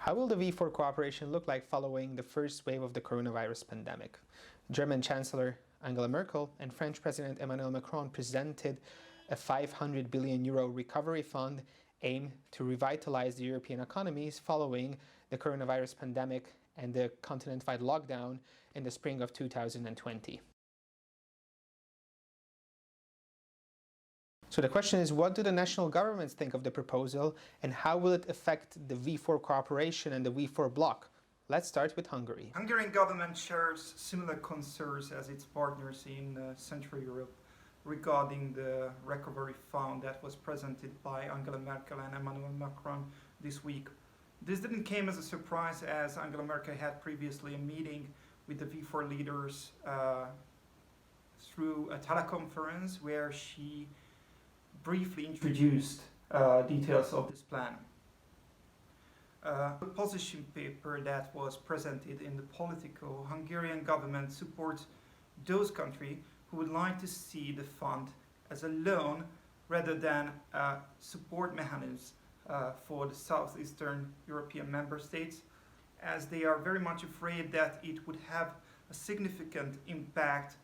How will the V4 cooperation look like following the first wave of the coronavirus pandemic? German Chancellor Angela Merkel and French President Emmanuel Macron presented a 500 billion euro recovery fund aimed to revitalize the European economies following the coronavirus pandemic and the continent-wide lockdown in the spring of 2020. So the question is, what do the national governments think of the proposal and how will it affect the V4 cooperation and the V4 bloc? Let's start with Hungary. Hungarian government shares similar concerns as its partners in Central Europe regarding the recovery fund that was presented by Angela Merkel and Emmanuel Macron this week. This didn't come as a surprise, as Angela Merkel had previously a meeting with the V4 leaders through a teleconference where she briefly introduced details of this plan. The position paper that was presented in the Politico, Hungarian government supports those countries who would like to see the fund as a loan rather than a support mechanism for the southeastern European member states, as they are very much afraid that it would have a significant impact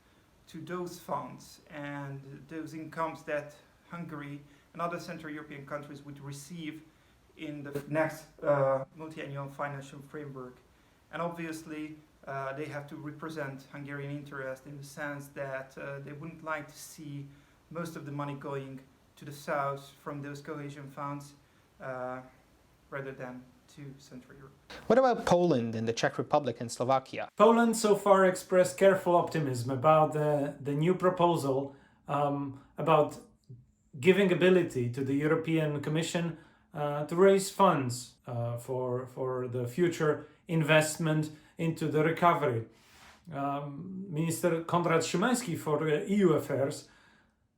to those funds and those incomes that Hungary and other Central European countries would receive in the next multi-annual financial framework. And obviously they have to represent Hungarian interest in the sense that they wouldn't like to see most of the money going to the south from those cohesion funds rather than to Central Europe. What about Poland and the Czech Republic and Slovakia? Poland so far expressed careful optimism about the new proposal about giving ability to the European Commission to raise funds for the future investment into the recovery. Minister Konrad Szymański for EU affairs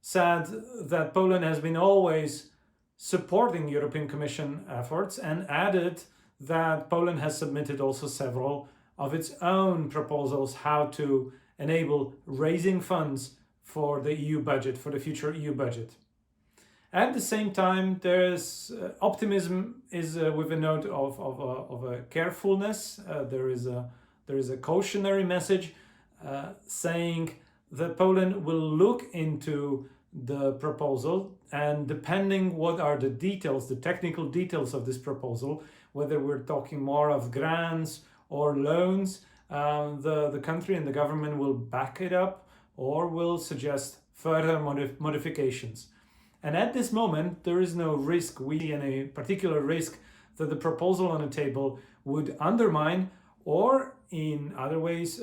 said that Poland has been always supporting European Commission efforts and added that Poland has submitted also several of its own proposals how to enable raising funds for the EU budget, for the future EU budget. At the same time, there's optimism is with a note of a carefulness. There is a cautionary message saying that Poland will look into the proposal, and depending what are the details, the technical details of this proposal, whether we're talking more of grants or loans, the country and the government will back it up or will suggest further modifications. And at this moment, there is no risk, any particular risk that the proposal on the table would undermine or in other ways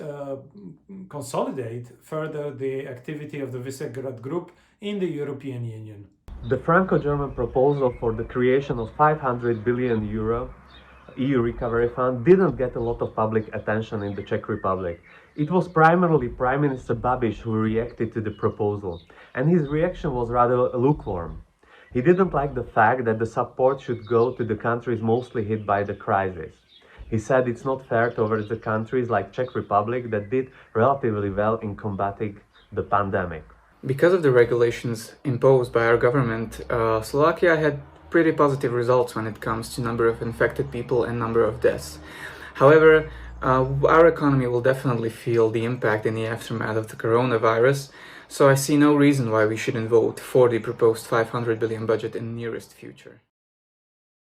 consolidate further the activity of the Visegrad Group in the European Union. The Franco-German proposal for the creation of 500 billion euro EU recovery fund didn't get a lot of public attention in the Czech Republic. It was primarily Prime Minister Babiš who reacted to the proposal, and his reaction was rather lukewarm. He didn't like the fact that the support should go to the countries mostly hit by the crisis. He said it's not fair towards the countries like Czech Republic that did relatively well in combating the pandemic. Because of the regulations imposed by our government, Slovakia had pretty positive results when it comes to number of infected people and number of deaths. However, our economy will definitely feel the impact in the aftermath of the coronavirus, so I see no reason why we shouldn't vote for the proposed 500 billion budget in the nearest future.